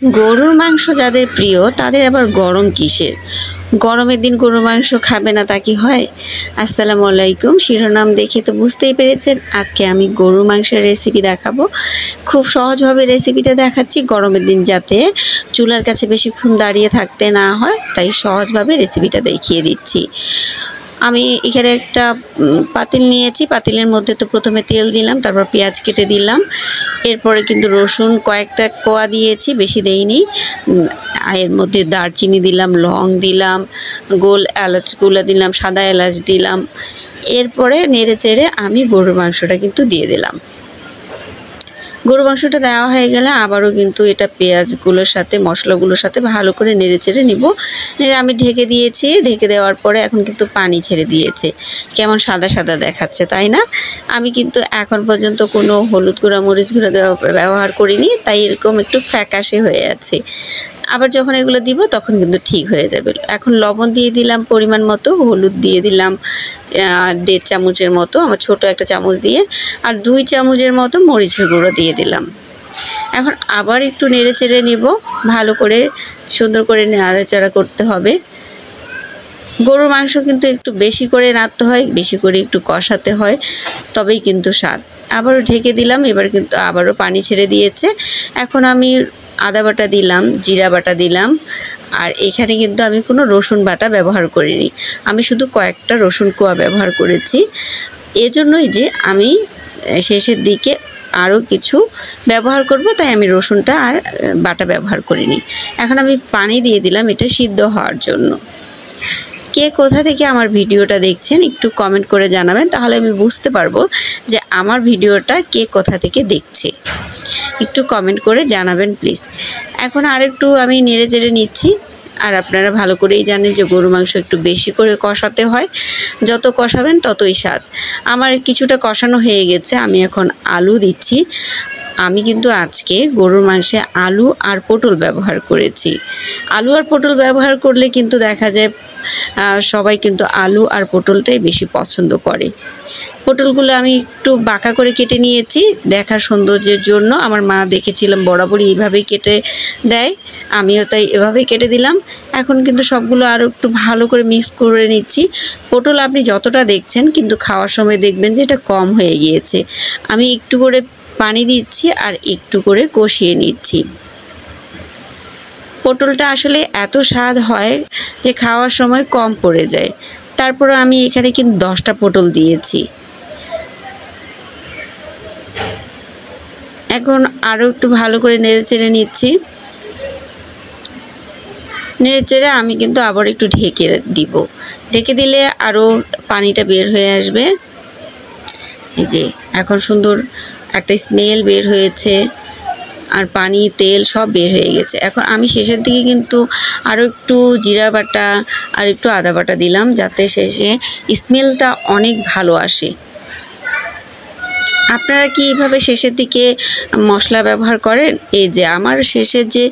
গরুর মাংস যাদের প্রিয় তাদের আবার গরম কিসের? গরমের দিন গরুর মাংস খাবে না তা কি হয়? আসসালামু আলাইকুম। শিরোনাম দেখে তো বুঝতেই পেরেছেন আজকে আমি গরুর মাংসের রেসিপি দেখাবো। খুব সহজভাবে রেসিপিটা দেখাচ্ছি, গরমের দিন যাতে চুলার কাছে বেশিক্ষণ দাঁড়িয়ে থাকতে না হয়, তাই সহজভাবে রেসিপিটা দেখিয়ে দিচ্ছি। আমি এখানে একটা পাতিল নিয়েছি। পাতিলের মধ্যে তো প্রথমে তেল দিলাম, তারপর পেঁয়াজ কেটে দিলাম, এরপরে কিন্তু রসুন কয়েকটা কোয়া দিয়েছি, বেশি দেইনি। এর মধ্যে দারচিনি দিলাম, লং দিলাম, গোল এলাচগুলো দিলাম, সাদা এলাচ দিলাম। এরপরে নেড়ে চেড়ে আমি গরুর মাংসটা কিন্তু দিয়ে দিলাম। গরু মাংসটা দেওয়া হয়ে গেলে আবারও কিন্তু এটা পেঁয়াজগুলোর সাথে মশলাগুলোর সাথে ভালো করে নেড়ে চেড়ে নিব। আমি ঢেকে দিয়েছি। ঢেকে দেওয়ার পরে এখন কিন্তু পানি ছেড়ে দিয়েছে। কেমন সাদা সাদা দেখাচ্ছে, তাই না? আমি কিন্তু এখন পর্যন্ত কোনো হলুদ গুঁড়া মরিচ গুঁড়া ব্যবহার করিনি, তাই এরকম একটু ফ্যাকাশে হয়ে আছে। আবার যখন এগুলো দিব তখন কিন্তু ঠিক হয়ে যাবে। এখন লবণ দিয়ে দিলাম পরিমাণ মতো, হলুদ দিয়ে দিলাম 1.5 চামচের মতো, আমার ছোট একটা চামচ দিয়ে, আর 2 চামচের মতো মরিচের গুঁড়ো দিয়ে দিলাম। এখন আবার একটু নেড়ে চেড়ে নিব, ভালো করে সুন্দর করে নাড়াচাড়া করতে হবে। গরুর মাংস কিন্তু একটু বেশি করে নাড়তে হয়, বেশি করে একটু কষাতে হয়, তবেই কিন্তু স্বাদ। আবারও ঢেকে দিলাম, এবার কিন্তু আবারও পানি ছেড়ে দিয়েছে। এখন আমি আদা বাটা দিলাম, জিরা বাটা দিলাম, আর এখানে কিন্তু আমি কোনো রসুন বাটা ব্যবহার করিনি। আমি শুধু কয়েকটা রসুন কোয়া ব্যবহার করেছি। এজন্যই যে আমি শেষের দিকে আরও কিছু ব্যবহার করব, তাই আমি রসুনটা আর বাটা ব্যবহার করিনি। এখন আমি পানি দিয়ে দিলাম এটা সিদ্ধ হওয়ার জন্য। কে কোথা থেকে আমার ভিডিওটা দেখছেন একটু কমেন্ট করে জানাবেন, তাহলে আমি বুঝতে পারবো যে আমার ভিডিওটা কে কোথা থেকে দেখছে। একটু কমেন্ট করে জানাবেন প্লিজ। এখন আরেকটু আমি নেড়ে চেড়ে নিচ্ছি। আর আপনারা ভালো করেই জানেন যে গরু মাংস একটু বেশি করে কষাতে হয়, যত কষাবেন ততই স্বাদ। আমার কিছুটা কষানো হয়ে গেছে, আমি এখন আলু দিচ্ছি। আমি কিন্তু আজকে গরুর মাংসে আলু আর পটল ব্যবহার করেছি। আলু আর পটল ব্যবহার করলে কিন্তু দেখা যায় সবাই কিন্তু আলু আর পটলটাই বেশি পছন্দ করে। পটলগুলো আমি একটু বাঁকা করে কেটে নিয়েছি দেখার সৌন্দর্যের জন্য। আমার মা দেখেছিলাম বরাবরই এইভাবেই কেটে দেয়, আমিও তাই এভাবেই কেটে দিলাম। এখন কিন্তু সবগুলো আরও একটু ভালো করে মিক্স করে নিচ্ছি। পটল আপনি যতটা দেখছেন কিন্তু খাওয়ার সময় দেখবেন যে এটা কম হয়ে গিয়েছে। আমি একটু করে পানি দিচ্ছি আর একটু করে কষিয়ে নিচ্ছি। পটলটা আসলে এত স্বাদ হয় যে খাওয়ার সময় কম পড়ে যায়। তারপর আমি এখানে কিন্তু 10টা পটল দিয়েছি। এখন আরও একটু ভালো করে নেড়ে চেড়ে নিচ্ছি। নেড়ে চেড়ে আমি কিন্তু আবার একটু ঢেকে দিব। ঢেকে দিলে আরও পানিটা বের হয়ে আসবে। এই যে এখন সুন্দর একটা স্মেল বের হয়েছে, আর পানি তেল সব বের হয়ে গেছে। এখন আমি শেষের দিকে কিন্তু আরও একটু জিরা বাটা আর একটু আদা বাটা দিলাম, যাতে শেষে স্মেলটা অনেক ভালো আসে। আপনারা কি এইভাবে শেষের দিকে মশলা ব্যবহার করেন? এই যে আমার শেষের যে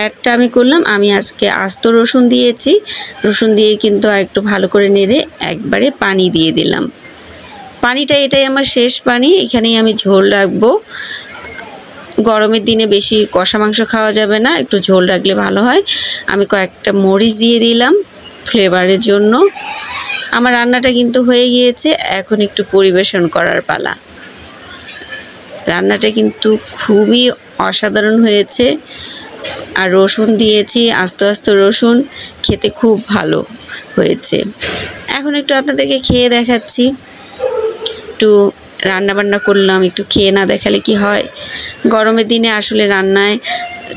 একটা আমি করলাম, আমি আজকে আস্ত রসুন দিয়েছি। রসুন দিয়ে কিন্তু একটু ভালো করে নেড়ে একবারে পানি দিয়ে দিলাম। পানিটা এটাই আমার শেষ পানি, এখানেই আমি ঝোল রাখবো। গরমের দিনে বেশি কষা মাংস খাওয়া যাবে না, একটু ঝোল রাখলে ভালো হয়। আমি কয়েকটা মরিচ দিয়ে দিলাম ফ্লেভারের জন্য। আমার রান্নাটা কিন্তু হয়ে গিয়েছে, এখন একটু পরিবেশন করার পালা। রান্নাটা কিন্তু খুবই অসাধারণ হয়েছে, আর রসুন দিয়েছি, আস্তে আস্তে রসুন, খেতে খুব ভালো হয়েছে। এখন একটু আপনাদেরকে খেয়ে দেখাচ্ছি। একটু রান্না বান্না করলাম, একটু খেয়ে না দেখালে কি হয়? গরমের দিনে আসলে রান্নায়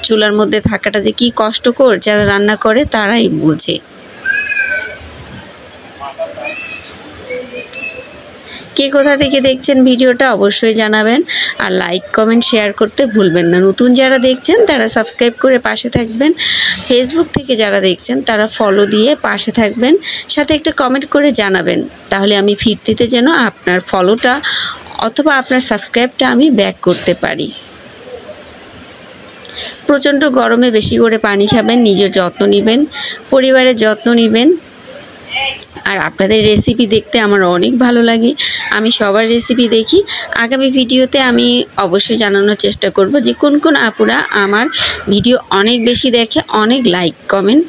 চুলার মধ্যে থাকাটা যে কি কষ্টকর, যারা রান্না করে তারাই বোঝে। কে কোথা থেকে দেখছেন ভিডিওটা অবশ্যই জানাবেন, আর লাইক কমেন্ট শেয়ার করতে ভুলবেন না। নতুন যারা দেখছেন তারা সাবস্ক্রাইব করে পাশে থাকবেন। ফেসবুক থেকে যারা দেখছেন তারা ফলো দিয়ে পাশে থাকবেন, সাথে একটা কমেন্ট করে জানাবেন, তাহলে আমি ফিরতিতে যেন আপনার ফলোটা অথবা আপনার সাবস্ক্রাইবটা আমি ব্যাক করতে পারি। প্রচণ্ড গরমে বেশি করে পানি খাবেন, নিজের যত্ন নেবেন, পরিবারের যত্ন নেবেন। আর আপনাদের রেসিপি দেখতে আমার অনেক ভালো লাগে। আমি সবার রেসিপি দেখি। আগামী ভিডিওতে আমি অবশ্যই জানানোর চেষ্টা করব যে কোন কোন আপুরা আমার ভিডিও অনেক বেশি দেখে, অনেক লাইক কমেন্ট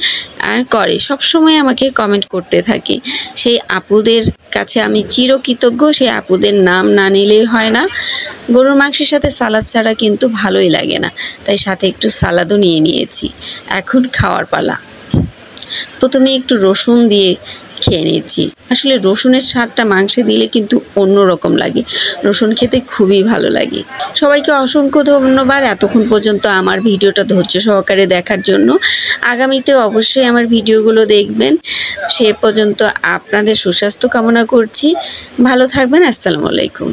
আর করে, সবসময় আমাকে কমেন্ট করতে থাকে। সেই আপুদের কাছে আমি চিরকৃতজ্ঞ। সেই আপুদের নাম না নিলেই হয় না। গরুর মাংসের সাথে সালাদ ছাড়া কিন্তু ভালোই লাগে না, তাই সাথে একটু সালাদও নিয়ে নিয়েছি। এখন খাওয়ার পালা। প্রথমে একটু রসুন দিয়ে খেয়ে নিচ্ছি। আসলে রসুনের স্বাদটা মাংসে দিলে কিন্তু অন্যরকম লাগে। রসুন খেতে খুবই ভালো লাগে। সবাইকে অসংখ্য ধন্যবাদ এতক্ষণ পর্যন্ত আমার ভিডিওটা ধৈর্য সহকারে দেখার জন্য। আগামীতে অবশ্যই আমার ভিডিওগুলো দেখবেন। সে পর্যন্ত আপনাদের সুস্বাস্থ্য কামনা করছি। ভালো থাকবেন। আসসালামু আলাইকুম।